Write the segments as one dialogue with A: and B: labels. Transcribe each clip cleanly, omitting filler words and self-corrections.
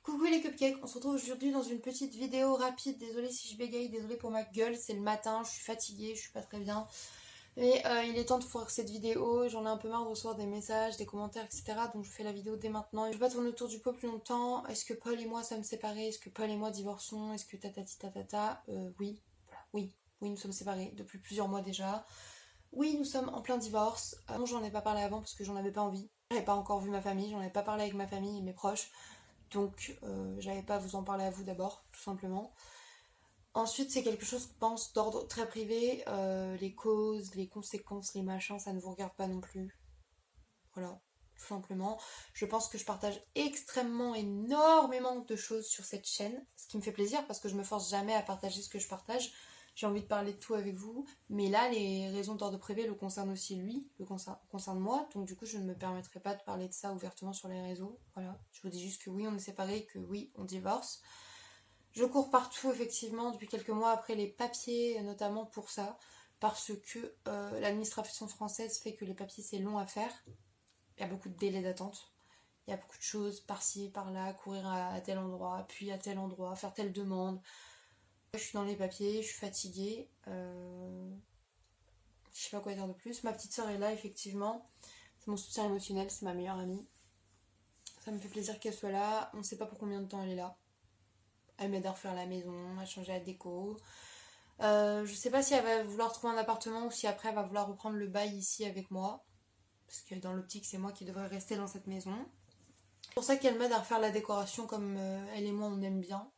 A: Coucou les cupcakes, on se retrouve aujourd'hui dans une petite vidéo rapide. Désolée si je bégaye, désolée pour ma gueule, c'est le matin, je suis fatiguée, je suis pas très bien. Mais il est temps de faire cette vidéo, j'en ai un peu marre de recevoir des messages, des commentaires, etc. Donc je fais la vidéo dès maintenant. Je vais pas tourner autour du pot plus longtemps. Est-ce que Paul et moi sommes séparés? Est-ce que Paul et moi divorçons? Est-ce que tatati tatata? Oui, voilà, oui, nous sommes séparés depuis plusieurs mois déjà. Oui, nous sommes en plein divorce. Non, j'en ai pas parlé avant parce que j'en avais pas envie. J'avais pas encore vu ma famille, j'en avais pas parlé avec ma famille et mes proches. Donc j'avais pas à vous en parler à vous d'abord, tout simplement. Ensuite, c'est quelque chose, je pense, d'ordre très privé. Les causes, les conséquences, les machins, ça ne vous regarde pas non plus. Voilà, tout simplement. Je pense que je partage extrêmement, énormément de choses sur cette chaîne, ce qui me fait plaisir parce que je me force jamais à partager ce que je partage. J'ai envie de parler de tout avec vous, mais là, les raisons d'ordre privé le concernent aussi lui, concernent moi, donc du coup, je ne me permettrai pas de parler de ça ouvertement sur les réseaux. Voilà, je vous dis juste que oui, on est séparés, que oui, on divorce. Je cours partout, effectivement, depuis quelques mois après les papiers, notamment pour ça, parce que l'administration française fait que les papiers, c'est long à faire. Il y a beaucoup de délais d'attente. Il y a beaucoup de choses par-ci, par-là, courir à tel endroit, puis à tel endroit, faire telle demande. Je suis dans les papiers, je suis fatiguée. Je sais pas quoi dire de plus. Ma petite soeur est là, effectivement. C'est mon soutien émotionnel, c'est ma meilleure amie. Ça me fait plaisir qu'elle soit là. On sait pas pour combien de temps elle est là. Elle m'aide à refaire la maison, à changer la déco. Je sais pas si elle va vouloir trouver un appartement ou si après elle va vouloir reprendre le bail ici avec moi. Parce que dans l'optique, c'est moi qui devrais rester dans cette maison. C'est pour ça qu'elle m'aide à refaire la décoration comme elle et moi on aime bien.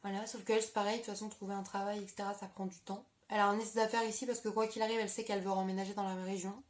A: Voilà, sauf qu'elle, c'est pareil, de toute façon, trouver un travail, etc., ça prend du temps. Elle a un essai d'affaires ici parce que quoi qu'il arrive, elle sait qu'elle veut emménager dans la région.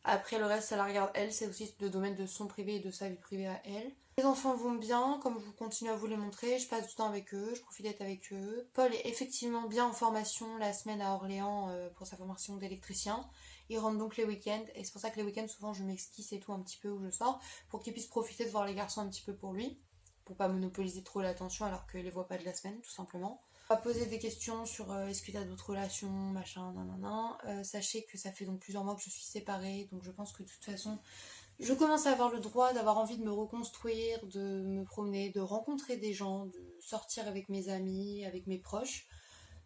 A: Après, le reste, ça la regarde elle, c'est aussi le domaine de son privé et de sa vie privée à elle. Les enfants vont bien, comme je continue à vous les montrer, je passe du temps avec eux, je profite d'être avec eux. Paul est effectivement bien en formation la semaine à Orléans pour sa formation d'électricien. Il rentre donc les week-ends, et c'est pour ça que les week-ends, souvent, je m'esquisse et tout un petit peu où je sors, pour qu'il puisse profiter de voir les garçons un petit peu pour lui, pour pas monopoliser trop l'attention alors qu'il les voit pas de la semaine, tout simplement. On va poser des questions sur est-ce que tu as d'autres relations, machin, nanana. Sachez que ça fait donc plusieurs mois que je suis séparée, donc je pense que de toute façon, je commence à avoir le droit d'avoir envie de me reconstruire, de me promener, de rencontrer des gens, de sortir avec mes amis, avec mes proches.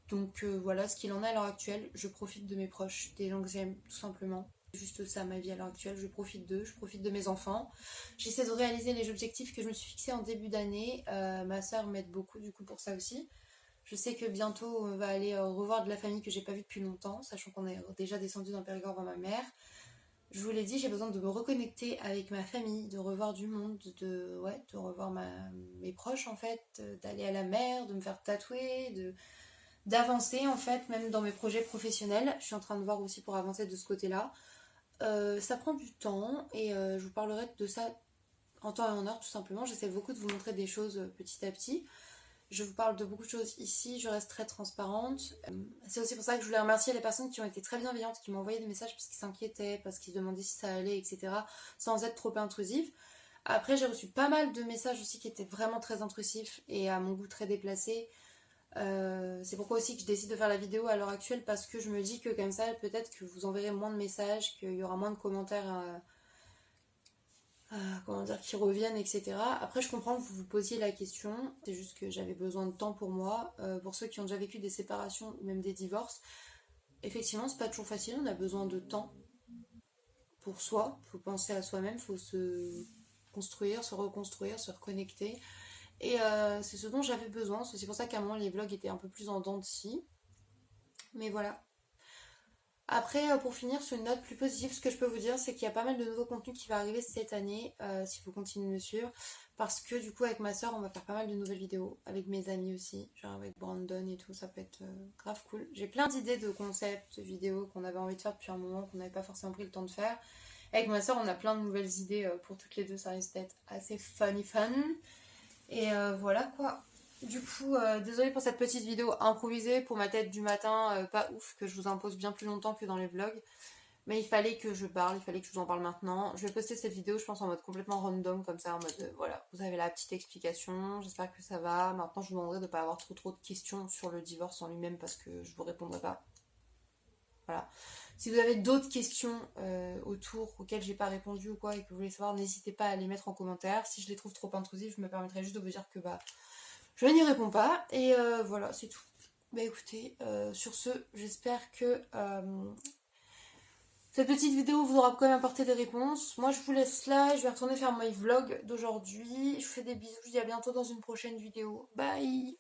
A: Donc voilà ce qu'il en est à l'heure actuelle. Je profite de mes proches, des gens que j'aime, tout simplement. C'est juste ça ma vie à l'heure actuelle. Je profite d'eux, je profite de mes enfants. J'essaie de réaliser les objectifs que je me suis fixés en début d'année. Ma soeur m'aide beaucoup du coup pour ça aussi. Je sais que bientôt on va aller revoir de la famille que j'ai pas vue depuis longtemps, sachant qu'on est déjà descendu dans le Périgord voir ma mère. Je vous l'ai dit, j'ai besoin de me reconnecter avec ma famille, de revoir du monde, de revoir mes proches en fait, d'aller à la mer, de me faire tatouer, d'avancer en fait, même dans mes projets professionnels. Je suis en train de voir aussi pour avancer de ce côté-là. Ça prend du temps et je vous parlerai de ça en temps et en heure tout simplement. J'essaie beaucoup de vous montrer des choses petit à petit. Je vous parle de beaucoup de choses ici, je reste très transparente. C'est aussi pour ça que je voulais remercier les personnes qui ont été très bienveillantes, qui m'ont envoyé des messages parce qu'ils s'inquiétaient, parce qu'ils se demandaient si ça allait, etc. sans être trop intrusif. Après, j'ai reçu pas mal de messages aussi qui étaient vraiment très intrusifs et à mon goût très déplacés. C'est pourquoi aussi que je décide de faire la vidéo à l'heure actuelle parce que je me dis que comme ça, peut-être que vous enverrez moins de messages, qu'il y aura moins de commentaires comment dire, qui reviennent, etc. Après, je comprends que vous vous posiez la question, c'est juste que j'avais besoin de temps pour moi. Pour ceux qui ont déjà vécu des séparations ou même des divorces, effectivement, c'est pas toujours facile, on a besoin de temps pour soi, il faut penser à soi-même, il faut se construire, se reconstruire, se reconnecter. Et c'est ce dont j'avais besoin, c'est pour ça qu'à un moment les vlogs étaient un peu plus en dents de scie. Mais voilà. Après, pour finir sur une note plus positive, ce que je peux vous dire, c'est qu'il y a pas mal de nouveaux contenus qui vont arriver cette année, si vous continuez de me suivre. Parce que du coup, avec ma soeur, on va faire pas mal de nouvelles vidéos. Avec mes amis aussi, genre avec Brandon et tout, ça peut être grave cool. J'ai plein d'idées de concepts, de vidéos qu'on avait envie de faire depuis un moment, qu'on n'avait pas forcément pris le temps de faire. Avec ma soeur, on a plein de nouvelles idées pour toutes les deux, ça risque d'être assez funny fun. Et voilà quoi. Du coup, désolée pour cette petite vidéo improvisée pour ma tête du matin, pas ouf, que je vous impose bien plus longtemps que dans les vlogs. Mais il fallait que je parle, il fallait que je vous en parle maintenant. Je vais poster cette vidéo, je pense, en mode complètement random, comme ça, en mode, voilà, vous avez la petite explication, j'espère que ça va. Maintenant, je vous demanderai de ne pas avoir trop de questions sur le divorce en lui-même, parce que je vous répondrai pas. Voilà. Si vous avez d'autres questions autour auxquelles j'ai pas répondu ou quoi et que vous voulez savoir, n'hésitez pas à les mettre en commentaire. Si je les trouve trop intrusives, je me permettrai juste de vous dire que bah je n'y réponds pas. Et voilà, c'est tout. Bah écoutez, sur ce, j'espère que cette petite vidéo vous aura quand même apporté des réponses. Moi je vous laisse là, je vais retourner faire my vlog d'aujourd'hui. Je vous fais des bisous, je vous dis à bientôt dans une prochaine vidéo. Bye!